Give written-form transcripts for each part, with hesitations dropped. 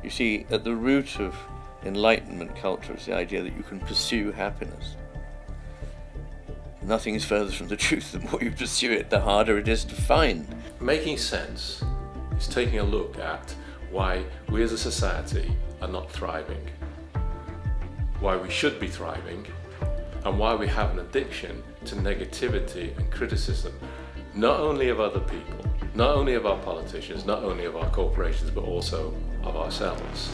You see, at the root of Enlightenment culture is the idea that you can pursue happiness. Nothing is further from the truth. The more you pursue it, the harder it is to find. Making sense is taking a look at why we as a society are not thriving, why we should be thriving, and why we have an addiction to negativity and criticism, not only of other people, not only of our politicians, not only of our corporations, but also of ourselves.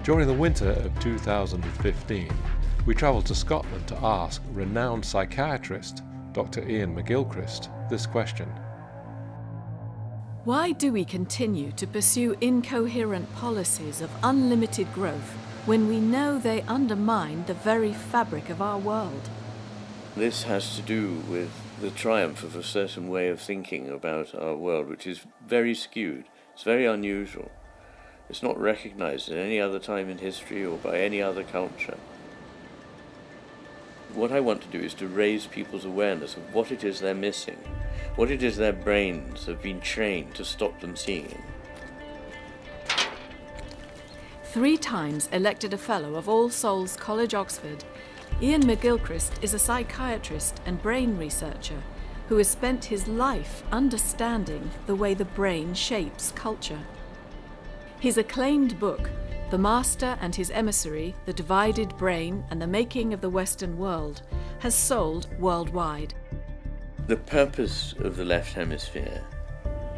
During the winter of 2015, we travelled to Scotland to ask renowned psychiatrist Dr Iain McGilchrist this question. Why do we continue to pursue incoherent policies of unlimited growth when we know they undermine the very fabric of our world? This has to do with the triumph of a certain way of thinking about our world, which is very skewed. It's very unusual. It's not recognized at any other time in history or by any other culture. What I want to do is to raise people's awareness of what it is they're missing, what it is their brains have been trained to stop them seeing. 3 times elected a Fellow of All Souls College, Oxford, Iain McGilchrist is a psychiatrist and brain researcher who has spent his life understanding the way the brain shapes culture. His acclaimed book, The Master and His Emissary, The Divided Brain and the Making of the Western World, has sold worldwide. The purpose of the left hemisphere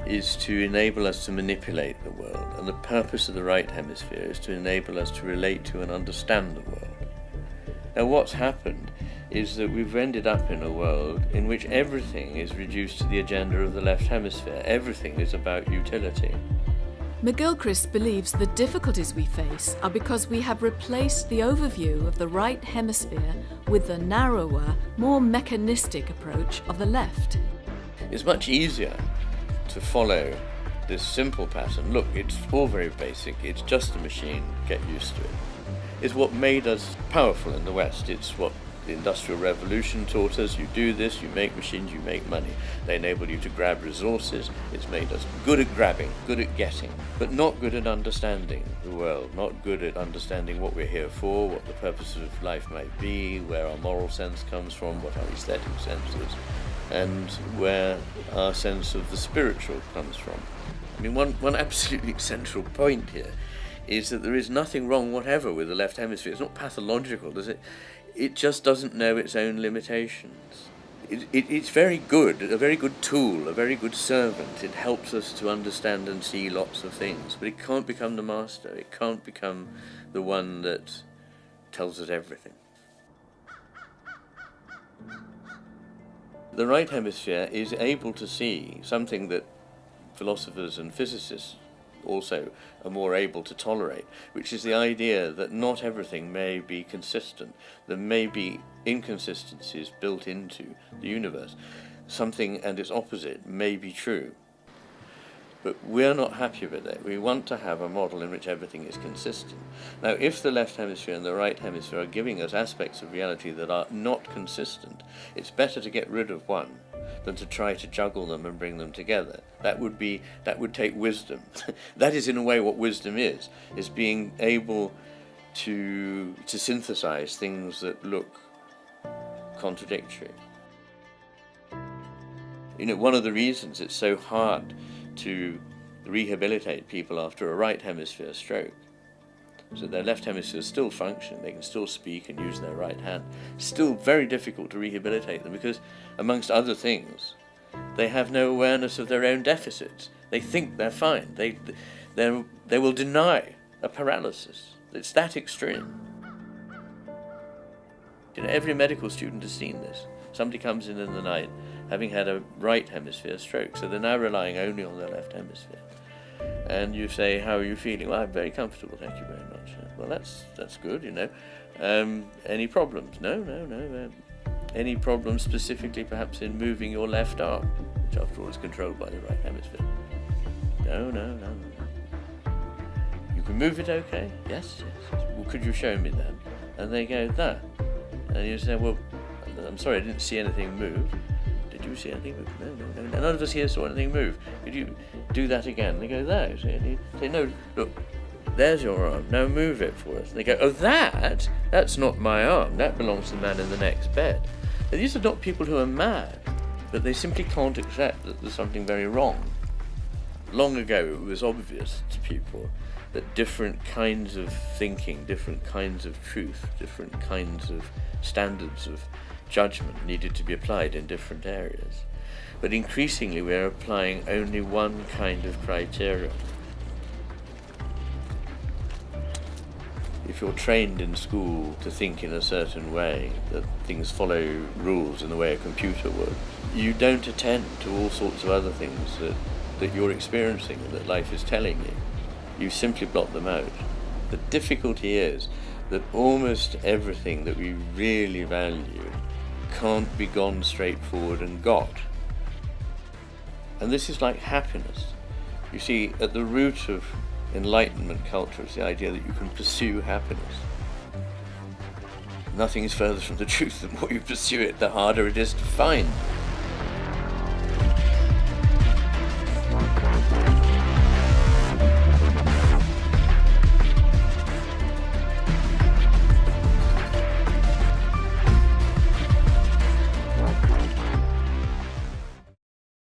is to enable us to manipulate the world, and the purpose of the right hemisphere is to enable us to relate to and understand the world. Now, what's happened is that we've ended up in a world in which everything is reduced to the agenda of the left hemisphere. Everything is about utility. McGilchrist believes the difficulties we face are because we have replaced the overview of the right hemisphere with the narrower, more mechanistic approach of the left. It's much easier to follow this simple pattern. Look, it's all very basic. It's just a machine. Get used to it. It's what made us powerful in the West. It's what the Industrial Revolution taught us. You do this, you make machines, you make money. They enable you to grab resources. It's made us good at grabbing, good at getting, but not good at understanding the world, not good at understanding what we're here for, what the purpose of life might be, where our moral sense comes from, what our aesthetic sense is, and where our sense of the spiritual comes from. I mean, one absolutely central point here is that there is nothing wrong whatever with the left hemisphere. It's not pathological, does it? It just doesn't know its own limitations. It's very good, a very good tool, a very good servant. It helps us to understand and see lots of things, but it can't become the master. It can't become the one that tells us everything. The right hemisphere is able to see something that philosophers and physicists also are more able to tolerate, which is the idea that not everything may be consistent. There may be inconsistencies built into the universe. Something and its opposite may be true. But we're not happy with it. We want to have a model in which everything is consistent. Now, if the left hemisphere and the right hemisphere are giving us aspects of reality that are not consistent, it's better to get rid of one than to try to juggle them and bring them together. That would take wisdom. That is, in a way, what wisdom is being able to synthesize things that look contradictory. You know, one of the reasons it's so hard to rehabilitate people after a right hemisphere stroke, so their left hemisphere still function, they can still speak and use their right hand. It's still very difficult to rehabilitate them because, amongst other things, they have no awareness of their own deficits. They think they're fine. They will deny a paralysis. It's that extreme. You know, every medical student has seen this. Somebody comes in the night having had a right hemisphere stroke, so they're now relying only on their left hemisphere. And you say, how are you feeling? Well, I'm very comfortable, thank you very much. Well, that's good, you know. Any problems? No. Any problems specifically perhaps in moving your left arm, which after all is controlled by the right hemisphere? No. You can move it okay? Yes. Well, could you show me that? And they go, that. And you say, well, I'm sorry, I didn't see anything move. Did you see anything move? No. None of us here saw anything move. do that again. They go, there. You say, no, look, there's your arm, now move it for us. And they go, oh, that's not my arm, that belongs to the man in the next bed. Now, these are not people who are mad, but they simply can't accept that there's something very wrong. Long ago, it was obvious to people that different kinds of thinking, different kinds of truth, different kinds of standards of judgment needed to be applied in different areas. But increasingly, we're applying only one kind of criterion. If you're trained in school to think in a certain way, that things follow rules in the way a computer would, you don't attend to all sorts of other things that you're experiencing and that life is telling you. You simply block them out. The difficulty is that almost everything that we really value can't be gone straight forward and got. And this is like happiness. You see, at the root of Enlightenment culture is the idea that you can pursue happiness. Nothing is further from the truth. The more you pursue it, the harder it is to find.